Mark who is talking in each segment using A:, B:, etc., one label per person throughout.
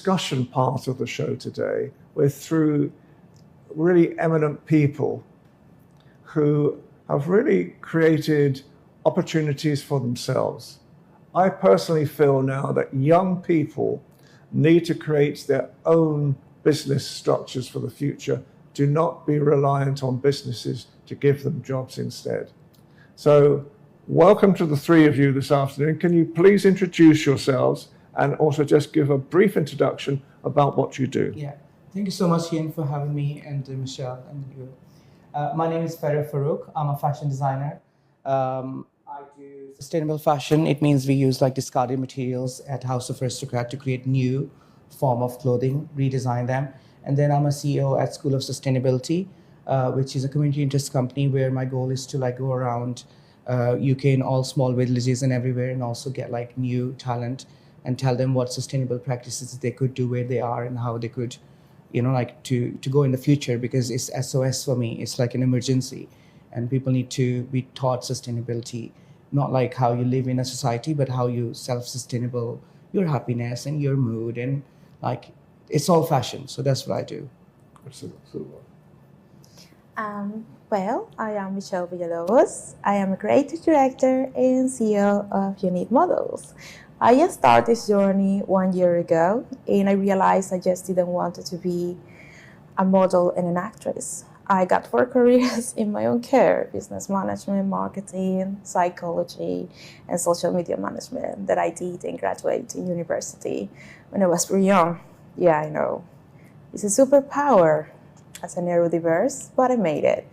A: discussion part of the show today, we're through really eminent people who have really created opportunities for themselves. I personally feel now that young people need to create their own business structures for the future. Do not be reliant on businesses to give them jobs instead. So welcome to the three of you this afternoon. Can you please introduce yourselves and also just give a brief introduction about what you do?
B: Yeah, thank you so much, Ian, for having me, and Michelle and you. My name is Faruk. I'm a fashion designer. I do sustainable fashion. It means we use like discarded materials at House of Aristocrat to create new form of clothing, redesign them. And then I'm a CEO at School of Sustainability, which is a community interest company where my goal is to like go around UK in all small villages and everywhere, and also get like new talent and tell them what sustainable practices they could do where they are and how they could, you know, like to go in the future, because it's SOS for me. It's like an emergency, and people need to be taught sustainability, not like how you live in a society, but how you self-sustainable, your happiness and your mood, and like it's all fashion. So that's what I do.
C: Well, I am Michelle Villalobos. I am a creative director and CEO of Unique Models. I just started this journey 1 year ago, and I realized I just didn't want to be a model and an actress. I got 4 careers in my own care: business management, marketing, psychology, and social media management that I did and graduated in university when I was pretty young. Yeah, I know. It's a superpower as a neurodiverse, but I made it.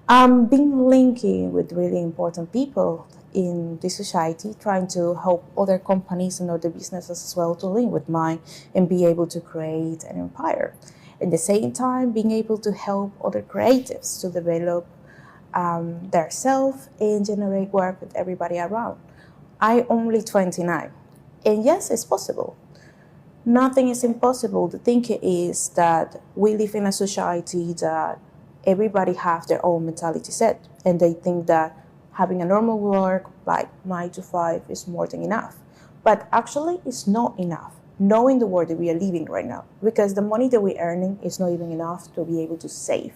C: Been linking with really important people in the society, trying to help other companies and other businesses as well to link with mine and be able to create an empire. At the same time, being able to help other creatives to develop their self and generate work with everybody around. I'm only 29, and yes, it's possible. Nothing is impossible. The thing is that we live in a society that everybody have their own mentality set, and they think that having a normal work like 9 to 5 is more than enough. But actually, it's not enough, knowing the world that we are living right now, because the money that we're earning is not even enough to be able to save.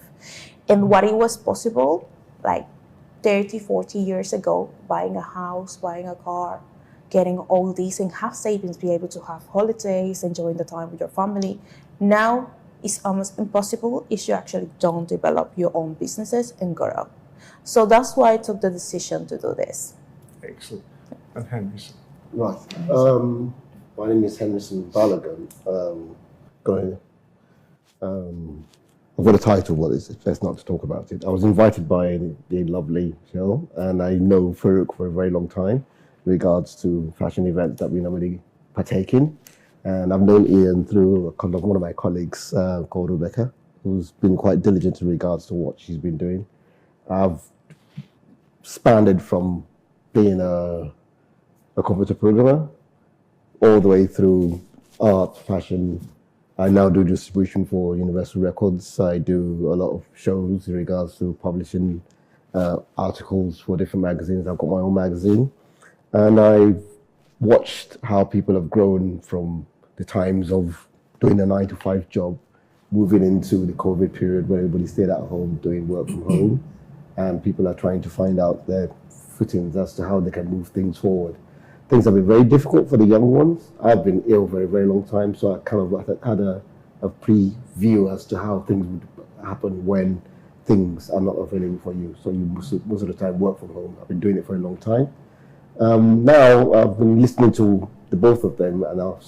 C: And what it was possible, like 30, 40 years ago, buying a house, buying a car, getting all these and have savings, be able to have holidays, enjoying the time with your family. Now it's almost impossible if you actually don't develop your own businesses and grow. So that's why I took the decision to do this.
A: Excellent. And Henryson.
D: Right. My name is Henryson Balogun. I've got a title, but it's best not to talk about it. I was invited by the lovely Michelle, and I know Faruk for a very long time in regards to fashion events that we normally partake in. And I've known Ian through one of my colleagues called Rebecca, who's been quite diligent in regards to what she's been doing. I've spanned from being a computer programmer all the way through art, fashion. I now do distribution for Universal Records. I do a lot of shows in regards to publishing articles for different magazines. I've got my own magazine. And I've watched how people have grown from the times of doing a 9 to 5 job, moving into the COVID period where everybody stayed at home doing work from home, and people are trying to find out their footings as to how they can move things forward. Things have been very difficult for the young ones. I've been ill for a very long time, so I kind of had a preview as to how things would happen when things are not available for you. So you most of the time work from home. I've been doing it for a long time. Now I've been listening to the both of them, and I've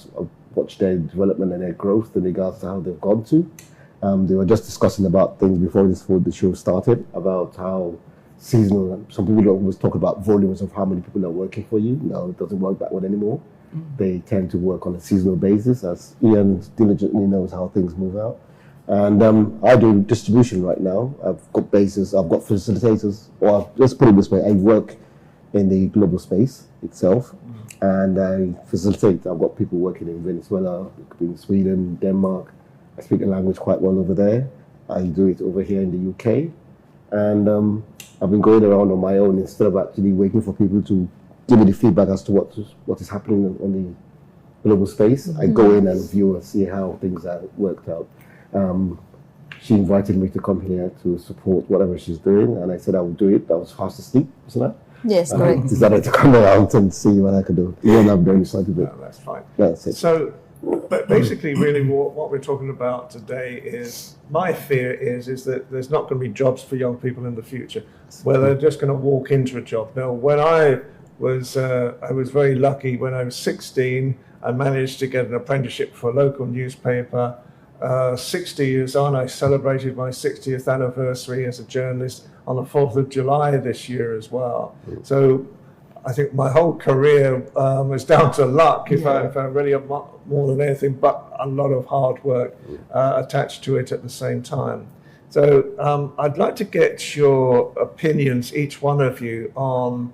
D: watched their development and their growth in regards to how they've gone to. They were just discussing about things before the show started, about how seasonal. Some people always talk about volumes of how many people are working for you. No, it doesn't work that way anymore. They tend to work on a seasonal basis, as Ian diligently knows how things move out. And I do distribution right now. I've got bases, I've got facilitators, or let's put it this way, I work in the global space itself, and I facilitate. I've got people working in Venezuela, in Sweden, Denmark. I speak the language quite well over there. I do it over here in the UK, and I've been going around on my own instead of actually waiting for people to give me the feedback as to what is happening on global space. I go in and view and see how things are worked out. She invited me to come here to support whatever she's doing, and I said I would do it. I was fast asleep, wasn't I?
C: Yes, correct.
D: Decided to come around and see what I could do. Even I'm very excited.
A: No, that's fine.
D: That's it.
A: So, but basically, really, what we're talking about today is, my fear is that there's not going to be jobs for young people in the future, where they're just going to walk into a job. Now, when I was very lucky. When I was 16, I managed to get an apprenticeship for a local newspaper. 60 years on, I celebrated my 60th anniversary as a journalist on the 4th of July this year as well. So I think my whole career was down to luck, if I really have more than anything, but a lot of hard work attached to it at the same time. So I'd like to get your opinions, each one of you, on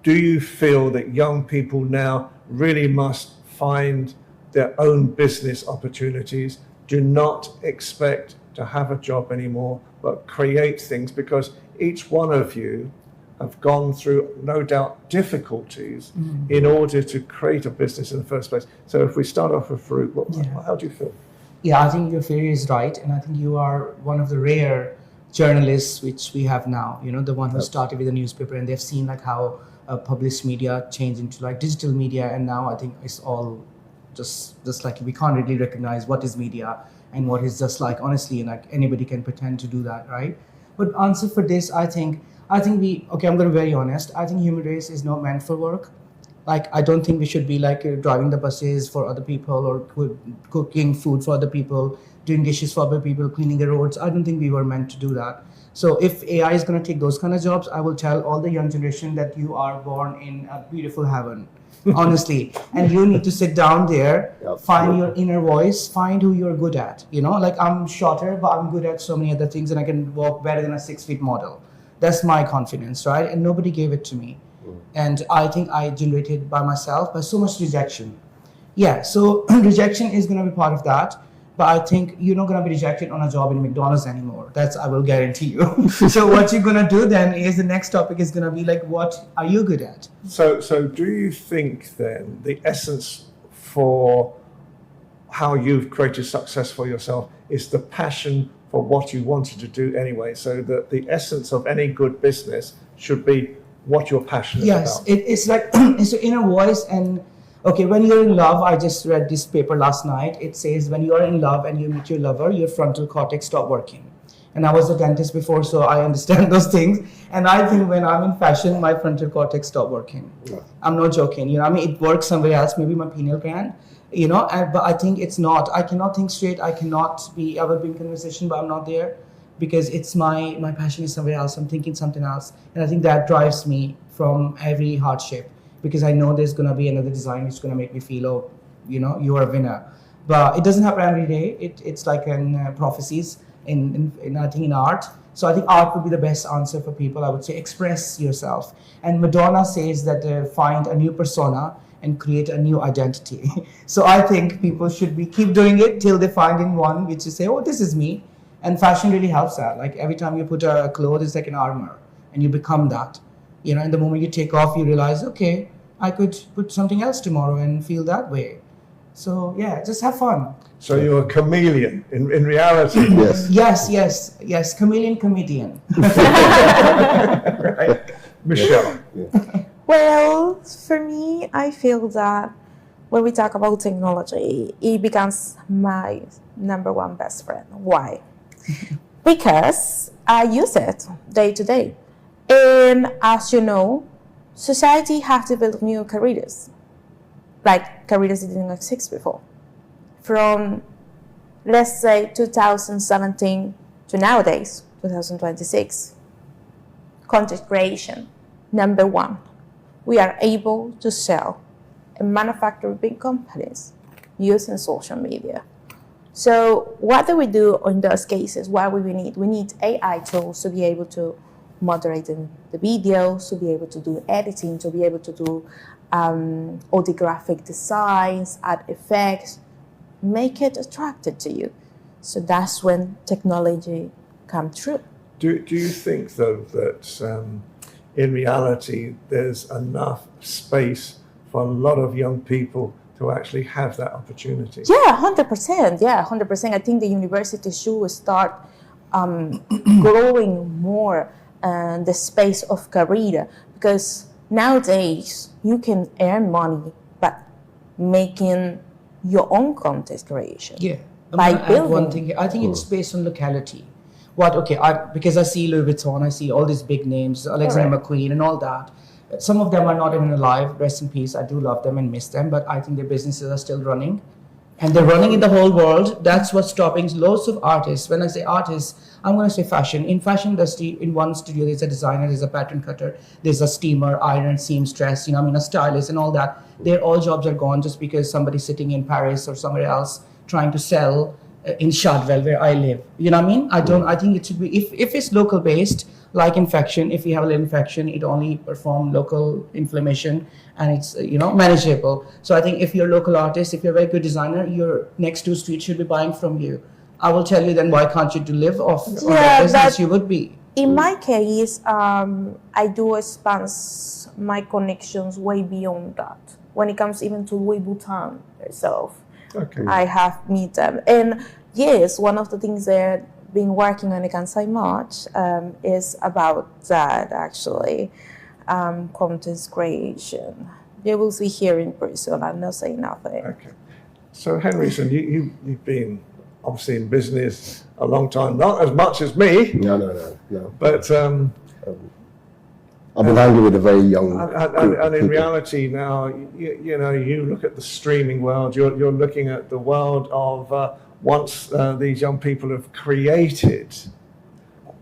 A: do you feel that young people now really must find their own business opportunities, do not expect to have a job anymore, but create things? Because each one of you have gone through, no doubt, difficulties in order to create a business in the first place. So if we start off with Faruk, how do you feel?
B: Yeah, I think your theory is right, and I think you are one of the rare journalists which we have now. You know, the one who started with a newspaper, and they've seen like how published media changed into like digital media, and now I think it's all just like we can't really recognize what is media and what is just like, honestly, and like anybody can pretend to do that, right? But answer for this, I think I'm going to be very honest. I think human race is not meant for work. Like, I don't think we should be like driving the buses for other people or cooking food for other people, doing dishes for other people, cleaning the roads. I don't think we were meant to do that. So if AI is going to take those kind of jobs, I will tell all the young generation that you are born in a beautiful heaven, honestly. And you need to sit down there, find your inner voice, find who you're good at. You know, like I'm shorter, but I'm good at so many other things, and I can walk better than a 6-foot model. That's my confidence, right? And nobody gave it to me. And I think I generated by myself, by so much rejection. Yeah, so rejection is going to be part of that. But I think you're not going to be rejected on a job in McDonald's anymore. That's, I will guarantee you. So what you're going to do then is the next topic is going to be like, what are you good at?
A: So do you think then the essence for how you've created success for yourself is the passion for what you wanted to do anyway? So that the essence of any good business should be what you're passionate about.
B: Yes, it's like, it's the inner voice. And okay, when you're in love, I just read this paper last night. It says when you're in love and you meet your lover, your frontal cortex stop working. And I was a dentist before, so I understand those things. And I think when I'm in fashion, my frontal cortex stop working. Yeah. I'm not joking. You know, I mean, it works somewhere else, maybe my pineal gland, you know, but I think it's not. I cannot think straight. I cannot be, I will be in conversation, but I'm not there because it's my passion is somewhere else. I'm thinking something else. And I think that drives me from every hardship, because I know there's going to be another design which is going to make me feel, oh, you know, you are a winner. But it doesn't happen every day. It's like in prophecies, in I think in art. So I think art would be the best answer for people. I would say express yourself. And Madonna says that find a new persona and create a new identity. So I think people should keep doing it till they find in one which is say, oh, this is me. And fashion really helps that. Like every time you put a clothes, it's like an armor, and you become that. You know, and the moment you take off, you realize, okay, I could put something else tomorrow and feel that way. So yeah, just have fun.
A: So you're a chameleon in reality.
B: Yes. Chameleon comedian.
A: Right. Michelle.
D: Yeah.
C: Well, for me, I feel that when we talk about technology, it becomes my number one best friend. Why? Because I use it day to day. And as you know, society have developed new careers, like careers that didn't exist before. From, let's say, 2017 to nowadays, 2026. Content creation, number one. We are able to sell and manufacture big companies using social media. So what do we do in those cases? What do we need? We need AI tools to be able to moderate the videos, to be able to do editing, to be able to do all the graphic designs, add effects, make it attractive to you. So that's when technology comes through.
A: Do you think, though, that in reality there's enough space for a lot of young people to actually have that opportunity.
C: Yeah, 100%. Yeah, 100%. I think the university should start growing more the space of career, because nowadays you can earn money by making your own content creation.
B: Yeah.
C: By building.
B: One thing, I think it's based on locality. Because I see Louis Vuitton, I see all these big names, Alexander McQueen and all that. Some of them are not even alive, rest in peace. I do love them and miss them, but I think their businesses are still running. And they're running in the whole world. That's what's stopping loads of artists. When I say artists, I'm going to say fashion. In fashion industry, in one studio, there's a designer, there's a pattern cutter, there's a steamer, iron, seamstress, a stylist and all that. Their all jobs are gone just because somebody's sitting in Paris or somewhere else trying to sell in Shadwell, where I live. You know what I mean? I think it should be, if it's local based, like infection, if you have an infection, it only perform local inflammation and it's, manageable. So I think if you're a local artist, if you're a very good designer, your next two streets should be buying from you. I will tell you then, why can't you live off that business? You would be.
C: In my case, I do expand my connections way beyond that. When it comes even to Louis Vuitton itself, I have met them. And yes, one of the things that I've been working on, I can't say much, is about that actually, content creation. You will see here in person, I'm not saying nothing.
A: Okay. So Henryson, you've been obviously in business a long time, not as much as me.
D: No.
A: But
D: I've been hanging with a very young
A: and in reality now, you look at the streaming world. You're looking at the world of once these young people have created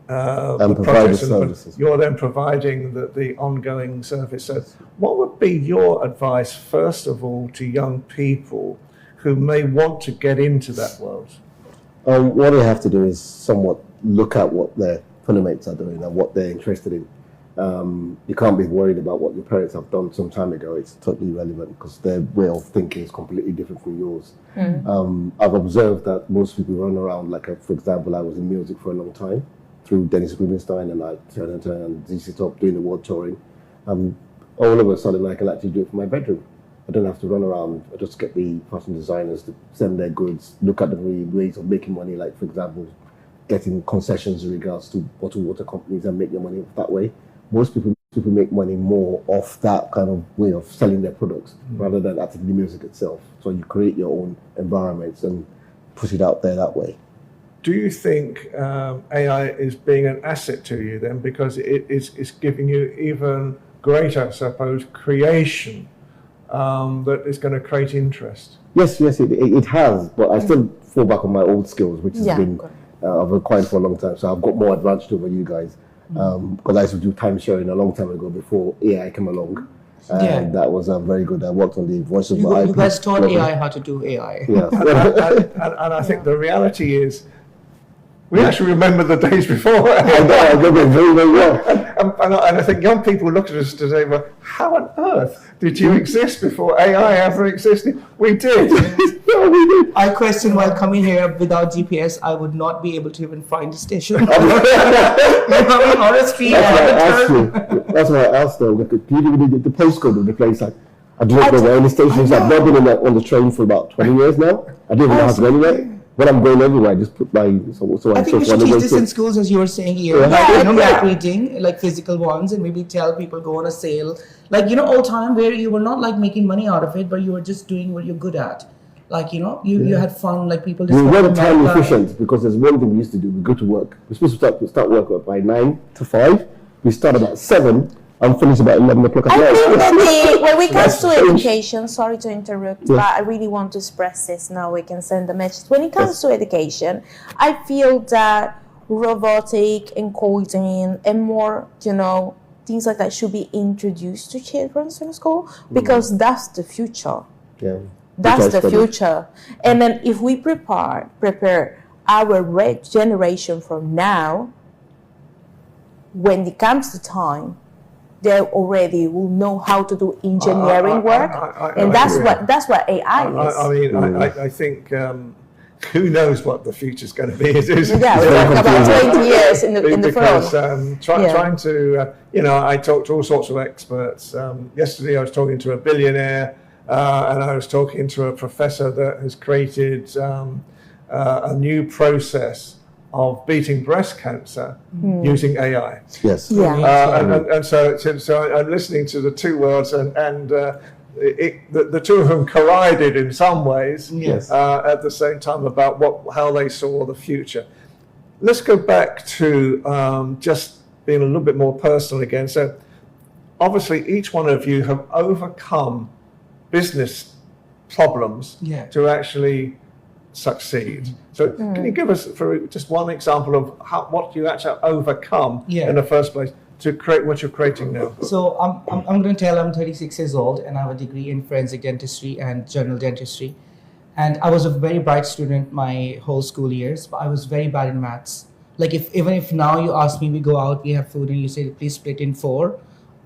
D: and provide the services.
A: You're then providing the ongoing service. So, what would be your advice, first of all, to young people who may want to get into that world?
D: What they have to do is somewhat look at what their fellow mates are doing and what they're interested in. You can't be worried about what your parents have done some time ago. It's totally irrelevant because their way of thinking is completely different from yours. I've observed that most people run around, for example, I was in music for a long time through Dennis Rubinstein and Turner and ZZ Top doing the world touring. All of a sudden I can actually do it from my bedroom. I don't have to run around. I just get the fashion designers to send their goods, look at the ways of making money, like for example, getting concessions in regards to bottled water companies and make your money that way. Most people make money more off that kind of way of selling their products rather than actually the music itself. So you create your own environments and push it out there that way.
A: Do you think AI is being an asset to you then, because it's giving you even greater, I suppose, creation that is going to create interest?
D: Yes, it has, but I still fall back on my old skills, which has been I've acquired for a long time. So I've got more advantage over you guys. Because I used to do time sharing a long time ago before AI came along. And that was very good. I worked on the voice of my IP.
B: You guys taught AI how to do AI.
D: Yes.
A: and I think the reality is, we actually remember the days before.
D: I remember it very, very well.
A: And I think young people look at us today, well, how on earth did you exist before AI ever existed? We did.
D: No, we did.
B: I question while coming here, without GPS, I would not be able to even find the station.
D: That's why I asked though, the postcode of the place. I do not know where any station is. I've not been on the train for about 20 years now. I don't even know how to go anywhere. When I'm going everywhere, I just put my...
B: I think we should teach this in schools, as you were saying here. Map reading, like physical ones, and maybe tell people go on a sale. All time where you were not making money out of it, but you were just doing what you're good at. You had fun, people
D: we weren't time efficient, because there's one thing we used to do. We go to work. We're supposed to start work by 9 to 5. We start about 7 and finish about 11 o'clock at night.
C: I think when we come to education, sorry to interrupt, but I really want to express this now. We can send the message. When it comes to education, I feel that robotic and coding and more, things like that should be introduced to children in school, because that's the future.
D: Yeah.
C: That's the future. And then if we prepare our generation from now, when it comes to time, they already will know how to do engineering work, and that's what AI is.
A: I think who knows what the future's going to be? It is,
C: Yeah, we're talking about 20 years in the front.
A: Trying to, I talk to all sorts of experts. Yesterday I was talking to a billionaire, and I was talking to a professor that has created a new process of beating breast cancer using AI.
D: Yes.
C: Yeah.
A: And so I'm listening to the two worlds, and the two of them collided in some ways.
B: Yes.
A: At the same time about how they saw the future. Let's go back to just being a little bit more personal again. So obviously each one of you have overcome business problems to actually succeed. So can you give us for just one example of what you actually overcome in the first place to create what you're creating now?
B: So I'm going to tell I'm 36 years old and I have a degree in forensic dentistry and general dentistry. And I was a very bright student my whole school years, but I was very bad in maths. Like even if now you ask me, we go out, we have food and you say, please split in 4,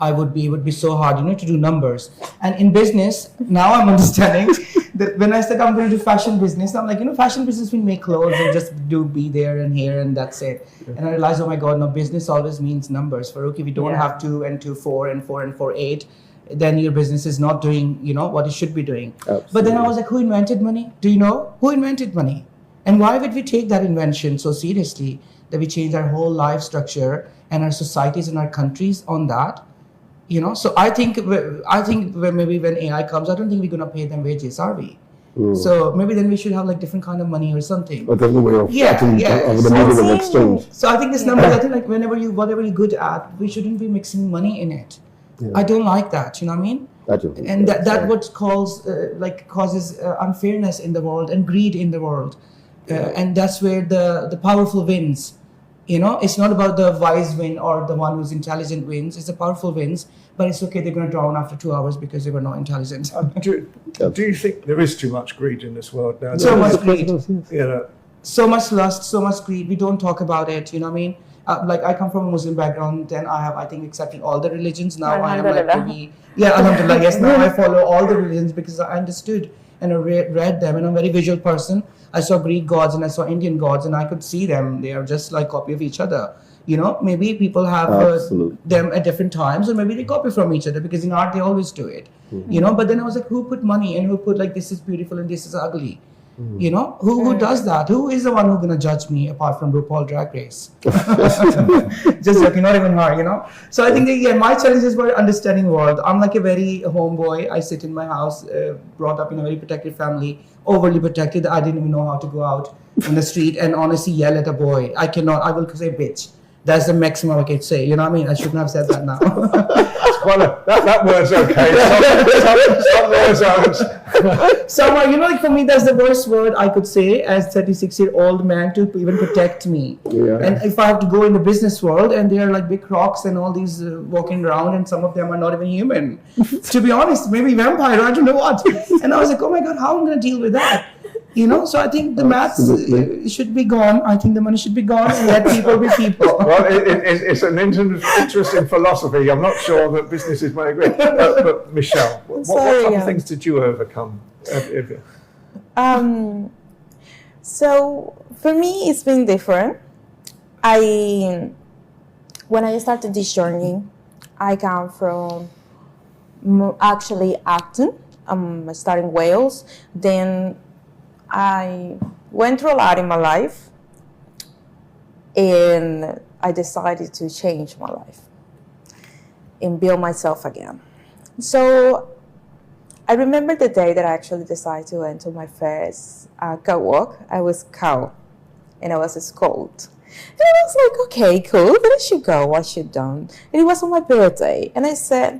B: it would be so hard, to do numbers. And in business, now I'm understanding that when I said I'm going to do fashion business, I'm like, fashion business, we make clothes and just be there and here and that's it. And I realized, oh my God, no, business always means numbers. Faruk, if you don't have 2 and 2, 4 and 4 and 4, 8, then your business is not doing, what it should be doing. Absolutely. But then I was like, who invented money? Do you know? Who invented money? And why would we take that invention so seriously that we change our whole life structure and our societies and our countries on that? So I think maybe when AI comes, I don't think we're going to pay them wages, are we? So maybe then we should have like different kind of money or something.
D: But there's no way of the medium of exchange.
B: So I think this number, I think like whatever you're good at, we shouldn't be mixing money in it. Yeah. I don't like that. You know what I mean? And that what causes unfairness in the world and greed in the world, and that's where the powerful wins. It's not about the wise win or the one who's intelligent wins. It's the powerful wins, but it's okay. They're going to drown after 2 hours because they were not intelligent.
A: Do you think there is too much greed in this world now?
B: So much greed. So much lust, so much greed. We don't talk about it. You know what I mean? I come from a Muslim background, and I have, I think, accepted all the religions. Now I am like maybe, alhamdulillah, yes, now I follow all the religions because I understood and I read them, and I'm a very visual person. I saw Greek gods and I saw Indian gods, and I could see them. They are just like copy of each other. Maybe people have them at different times, or maybe they copy from each other because in art they always do it. But then I was like, who put money and who put like this is beautiful and this is ugly? Who does that? Who is the one who's gonna judge me apart from RuPaul Drag Race? Just joking, not even her, So I think my challenges were understanding world. I'm like a very homeboy. I sit in my house, brought up in a very protected family, overly protected. I didn't even know how to go out on the street and honestly yell at a boy. I will say bitch. That's the maximum I could say. You know what I mean? I shouldn't have said that now.
A: Well, that word's okay. Some words aren't.
B: So, for me, that's the worst word I could say as 36-year-old man to even protect me. Yeah. And if I have to go in the business world and they are like big rocks and all these walking around and some of them are not even human. To be honest, maybe vampire, I don't know what. And I was like, oh my God, how am I going to deal with that? So I think the maths should be gone. I think the money should be gone and let people be people.
A: Well, it's an interesting philosophy. I'm not sure that businesses might agree. But Michelle, what type of things did you overcome?
C: So for me, it's been different. When I started this journey, I come from actually acting. I started in Wales. Then I went through a lot in my life, and I decided to change my life and build myself again. So I remember the day that I actually decided to enter my first catwalk. I was cow, and I was a scout. And I was like, okay, cool, but I should go, I should don't. And it was on my birthday, and I said,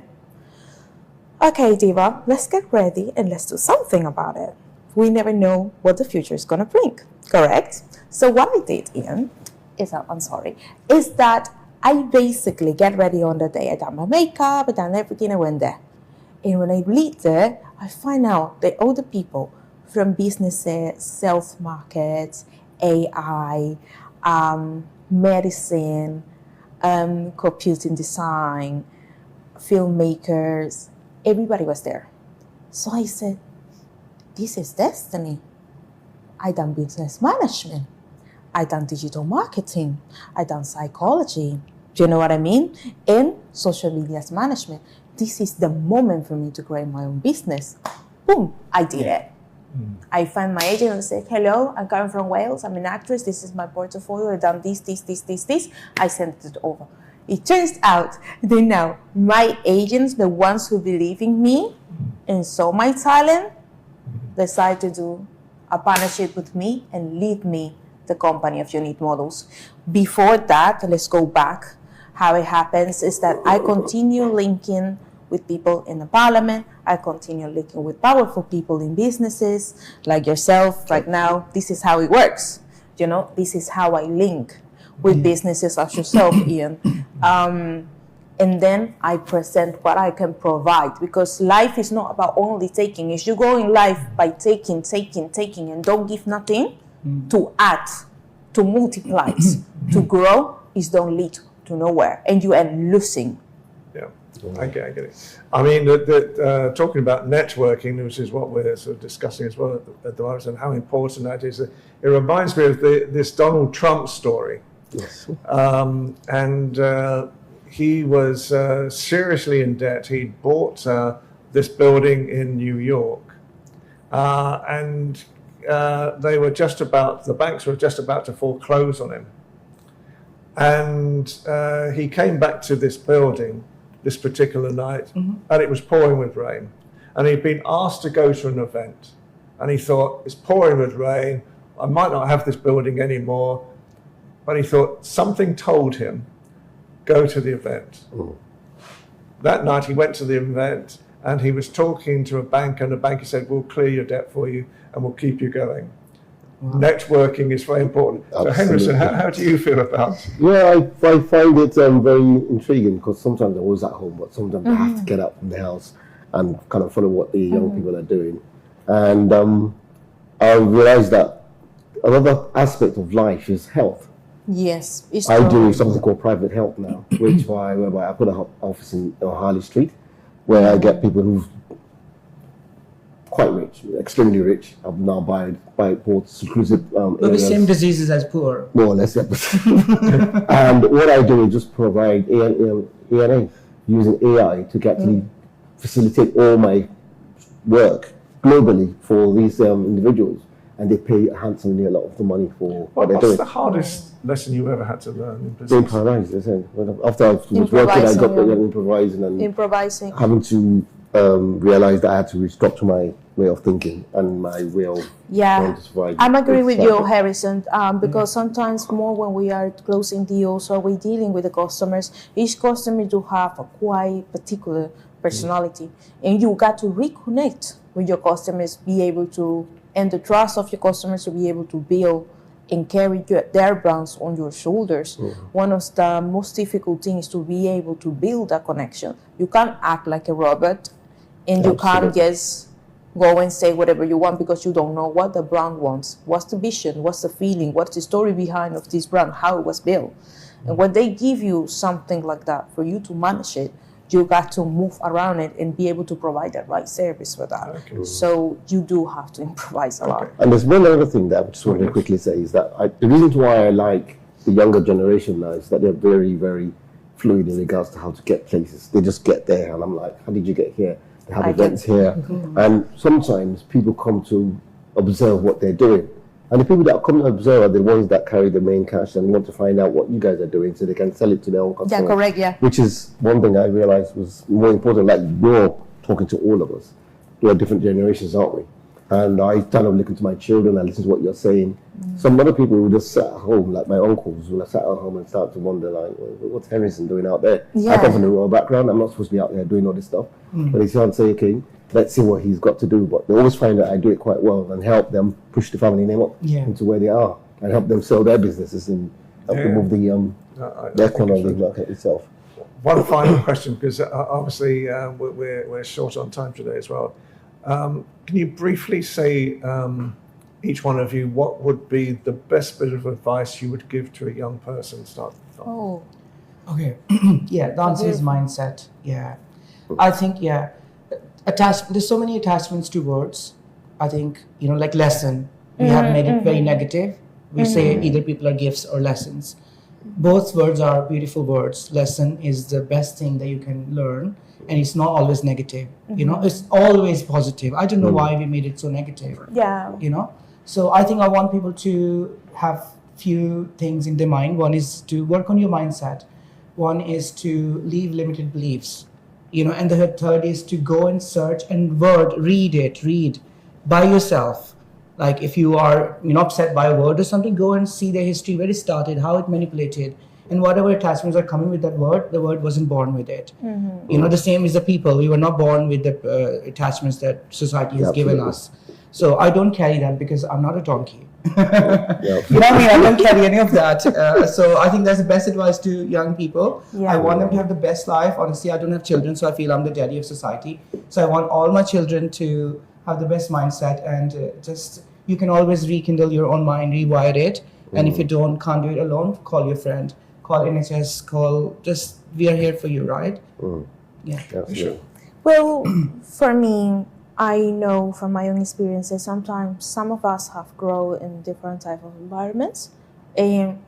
C: okay, Diva, let's get ready and let's do something about it. We never know what the future is going to bring, correct? So what I did, Ian, is that I basically get ready on the day. I done my makeup, I done everything, I went there. And when I leave there, I find out that all the people from businesses, sales markets, AI, medicine, computing design, filmmakers, everybody was there. So I said, this is destiny. I done business management. I done digital marketing. I done psychology. Do you know what I mean? And social media management. This is the moment for me to create my own business. Boom, I did it. I find my agent and say, hello, I'm coming from Wales. I'm an actress. This is my portfolio. I've done this. I sent it over. It turns out that now my agents, the ones who believe in me and saw my talent, decide to do a partnership with me and lead me the company of Unique Models. Before that, let's go back. How it happens is that I continue linking with people in the parliament. I continue linking with powerful people in businesses like yourself right now. This is how it works. You know, this is how I link with businesses as yourself, Ian. And then I present what I can provide, because life is not about only taking. If you go in life by taking, and don't give nothing to add, to multiply, to grow, is don't lead to nowhere, and you end losing.
A: Yeah, I get it. I mean, talking about networking, which is what we're sort of discussing as well at the moment, and how important that is. It reminds me of this Donald Trump story.
D: Yes.
A: He was seriously in debt. He'd bought this building in New York, and the banks were just about to foreclose on him. And he came back to this building this particular night, and it was pouring with rain. And he'd been asked to go to an event, and he thought, it's pouring with rain, I might not have this building anymore. But he thought, something told him, go to the event. That night he went to the event, and he was talking to a banker, and the banker said, we'll clear your debt for you and we'll keep you going. Wow. Networking is very important. Absolutely. So Henryson, how do you feel about it?
D: Yeah, I find it very intriguing, because sometimes I'm always at home, but sometimes I have to get out from the house and kind of follow what the young people are doing. And I realized that another aspect of life is health.
C: Yes, it's
D: I
C: true.
D: do something called private health now, whereby I put an office in Harley Street, where I get people who've quite rich, extremely rich. I'm now buying exclusive
B: But the same diseases as poor.
D: More or less, yeah. And what I do is just provide ANA using AI to actually facilitate all my work globally for these individuals. And they pay handsomely a lot of the money for what they're doing.
A: What's the hardest lesson you ever had to learn in business?
D: Improvise. After I was working, I got improvising and having to realize that I had to restructure my way of thinking and my way of trying to survive.
C: I'm agree with you, Harrison, because sometimes more when we are closing deals or we're dealing with the customers, each customer do have a quite particular personality, and you got to reconnect with your customers, be able to, and the trust of your customers to be able to build and carry their brands on your shoulders. One of the most difficult things is to be able to build a connection. You can't act like a robot, and you can't just go and say whatever you want, because you don't know what the brand wants. What's the vision? What's the feeling? What's the story behind of this brand? How it was built? And when they give you something like that, for you to manage it, you got to move around it and be able to provide the right service for that. Okay. So you do have to improvise a lot.
D: And there's one other thing that I just want to quickly say is that the reason why I like the younger generation now is that they're very, very fluid in regards to how to get places. They just get there, and I'm like, how did you get here? They have events here. And sometimes people come to observe what they're doing. And the people that come to observe are the ones that carry the main cash and want to find out what you guys are doing so they can sell it to their own customers.
C: Yeah, correct, yeah.
D: Which is one thing I realized was more important. Like, you're talking to all of us. We're different generations, aren't we? And I kind of listen to my children, I listen to what you're saying. Some other people will just sit at home, like my uncles will sit at home and start to wonder, like, what's Henryson doing out there? Yeah. I come from the rural background, I'm not supposed to be out there doing all this stuff. But they can't say, okay, let's see what he's got to do. But they always find that I do it quite well and help them push the family name up into where they are and help them sell their businesses and help them move the economy of the market itself.
A: One final question, because obviously we're short on time today as well. Can you briefly say, each one of you, what would be the best bit of advice you would give to a young person starting?
B: Okay. The answer is mindset. I think, there's so many attachments to words. I think, like lesson. We have made it very negative. We say either people are gifts or lessons. Both words are beautiful words. Lesson is the best thing that you can learn, and it's not always negative. You know, it's always positive. I don't know why we made it so negative.
C: Yeah.
B: You know, so I think I want people to have few things in their mind. One is to work on your mindset. One is to leave limited beliefs. You know, and the third is to go and search and read by yourself. Like if you are upset by a word or something, go and see the history, where it started, how it manipulated, and whatever attachments are coming with that word, the word wasn't born with it. You know, the same is the people. We were not born with the attachments that society has given us. So I don't carry that because I'm not a donkey. You know what I mean? I don't carry any of that. So I think that's the best advice to young people. I want them to have the best life. Honestly, I don't have children, so I feel I'm the daddy of society. So I want all my children to have the best mindset, and just you can always rekindle your own mind, rewire it. And if you can't do it alone, call your friend, call NHS, we are here for you, right? Yeah.
D: Sure.
C: Well, for me, I know from my own experiences, sometimes some of us have grown in different type of environments. And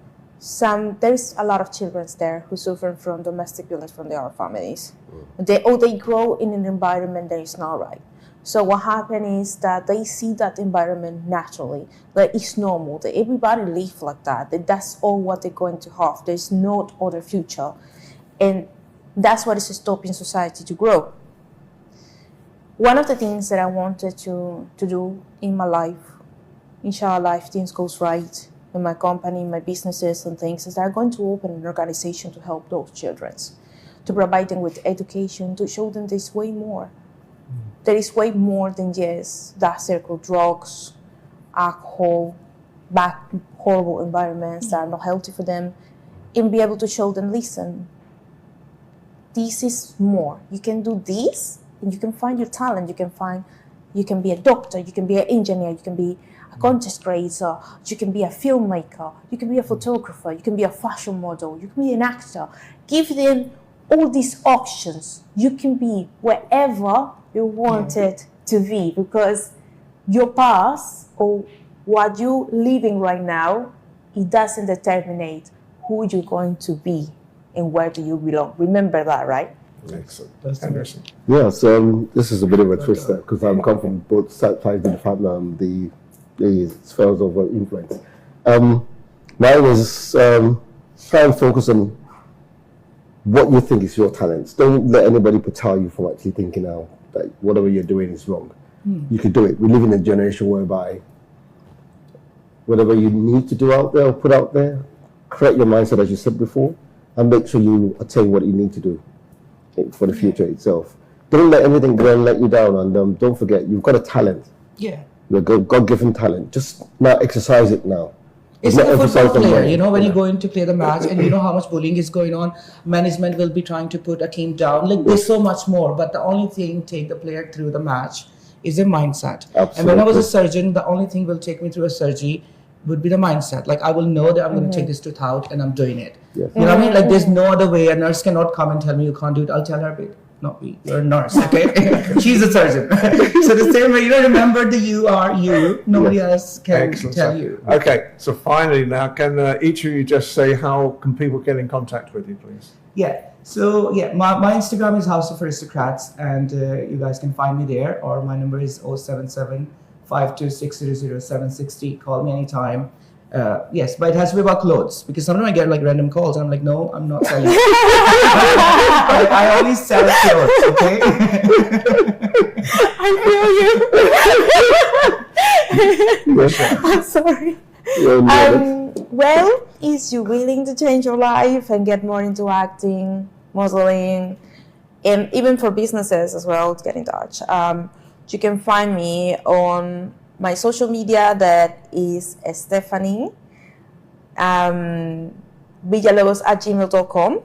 C: there's a lot of children there who suffer from domestic violence from their families. They grow in an environment that is not right. So what happens is that they see that environment naturally, that it's normal, that everybody lives like that that's all what they're going to have. There's no other future. And that's what is stopping society to grow. One of the things that I wanted to do in my life, inshallah, if things goes right in my company, my businesses and things, is that I'm going to open an organization to help those children, to provide them with education, to show them there's way more. There is way more than just that circle, drugs, alcohol, bad, horrible environments that are not healthy for them, and be able to show them, listen, this is more. You can do this, and you can find your talent. You can be a doctor, you can be an engineer, you can be a content creator, you can be a filmmaker, you can be a photographer, you can be a fashion model, you can be an actor. Give them all these options. You can be wherever you wanted to be, because your past or what you're living right now, it doesn't determine who you're going to be and where do you belong. Remember that, right?
A: Excellent. Henryson.
D: Yeah, so this is a bit of a twist there, because I'm come from both sides of the family, the spheres of influence. Mine is try and focus on what you think is your talents. Don't let anybody deter you from actually thinking now that whatever you're doing is wrong. You can do it. We live in a generation whereby whatever you need to do out there or put out there, correct your mindset, as you said before, and make sure you attain what you need to do for the future itself. Don't let anything go and let you down, and don't forget, you've got a talent.
B: Yeah.
D: You're a God-given talent. Just now exercise it now.
B: It's like a football player, you know, when you go in to play the match and you know how much bullying is going on, management will be trying to put a team down. Like, there's so much more, but the only thing take the player through the match is their mindset.
D: Absolutely.
B: And when I was a surgeon, the only thing will take me through a surgery would be the mindset. Like, I will know that I'm going to take this tooth out and I'm doing it.
D: Yes.
B: You know what I mean? Like, there's no other way. A nurse cannot come and tell me you can't do it. I'll tell her, babe, not me. You're a nurse, okay? She's a surgeon. So the same way, you don't remember that you are you. Nobody else can tell you.
A: Okay, so finally now, can each of you just say how can people get in contact with you, please?
B: Yeah. So my Instagram is House of Aristocrats, and you guys can find me there. Or my number is 077-526-00760. Call me anytime. Yes, but it has to be about clothes, because sometimes I get like random calls and I'm like, no, I'm not selling. I only sell clothes, okay?
C: I feel you. I'm sorry. Well, is you willing to change your life and get more into acting, modeling, and even for businesses as well, to get in touch. You can find me on my social media, that is Stephanie Villalobos@gmail.com,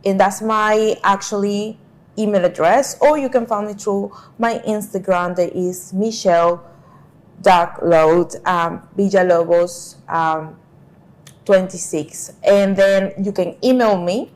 C: and that's my actually email address. Or you can find me through my Instagram, that is Michelle.Load Villalobos 26, and then you can email me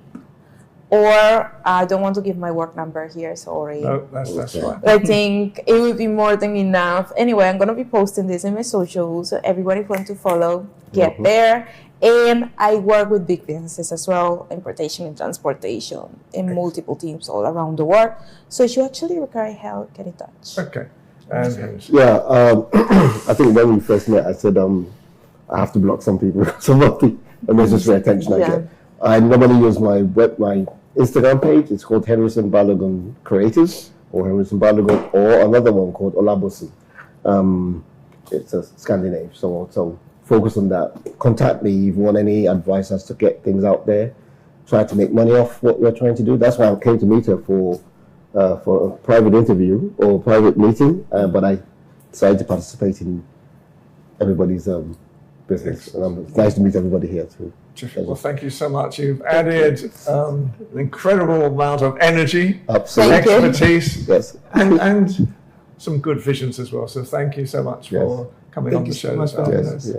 C: or I don't want to give my work number here, sorry.
A: No, that's fine.
C: I think it would be more than enough. Anyway, I'm going to be posting this in my socials, so everybody who wants to follow, get there. And I work with big businesses as well, importation and transportation, in multiple teams all around the world. So if you actually require help, get in touch.
A: Okay. And
D: Yeah, I think when we first met, I said I have to block some people because of the unnecessary attention I get. I normally use my Instagram page. It's called Henryson Balogun Creatives, or Henryson Balogun, or another one called Olaboson. It's a Scandinavian, so focus on that. Contact me if you want any advice as to get things out there. Try to make money off what we're trying to do. That's why I came to meet her for a private interview or private meeting, but I decided to participate in everybody's business. And it's nice to meet everybody here too.
A: well, thank you so much. You've added an incredible amount of energy,
D: Absolutely.
A: expertise,
D: Yes.
A: and some good visions as well. So thank you so much for coming on the show.
B: Thank you so much for
D: having us.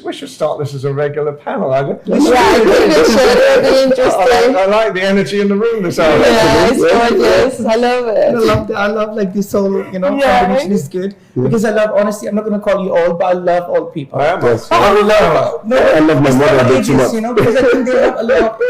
A: We should start this as a regular panel.
C: Yeah, I think it should be interesting.
A: I like the energy in the room this hour.
C: Yeah, it's gorgeous. I love it.
B: I love like this whole, combination is good because I love, honestly, I'm not going to call you all, but I love all people.
A: I am.
D: Yes.
B: I really love
D: I love my
B: it's
D: mother
B: not
D: a bit too
B: ages,
D: much.
B: because I think they have a lot,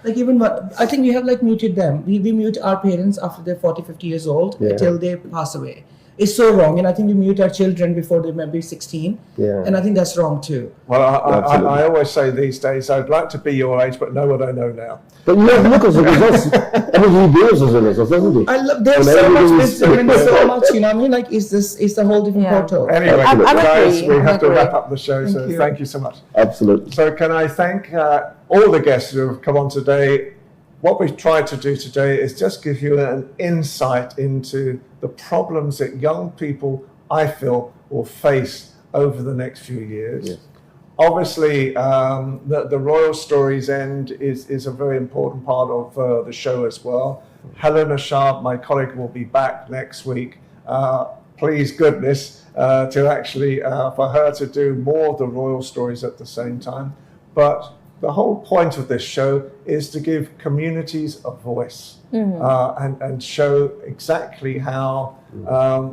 B: like even what, I think we have like muted them. We mute our parents after they're 40, 50 years old until they pass away. It's so wrong, and I think we mute our children before they might be 16, and I think that's wrong too.
A: Well, I always say these days, I'd like to be your age, but know what I know now.
D: But you have Lucas with us. Everything he deals with us, doesn't he?
B: I love, there's so much wisdom and so much, you know what I mean? Like, it's a whole different portal.
A: Anyway,
C: I'm
A: guys,
C: agree.
A: we have to
C: I'm
A: wrap
C: agree.
A: up the show, thank you so much.
D: Absolutely.
A: So can I thank all the guests who have come on today. What we've tried to do today is just give you an insight into the problems that young people, I feel, will face over the next few years.
D: Yes.
A: Obviously, the Royal Stories End is a very important part of the show as well. Helena Chard, my colleague, will be back next week. Please goodness, to actually, for her to do more of the Royal Stories at the same time. But the whole point of this show is to give communities a voice and show exactly how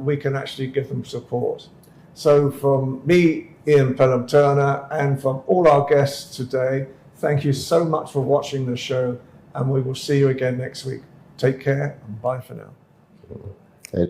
A: we can actually give them support. So from me, Ian Pelham Turner, and from all our guests today, thank you so much for watching the show, and we will see you again next week. Take care and bye for now.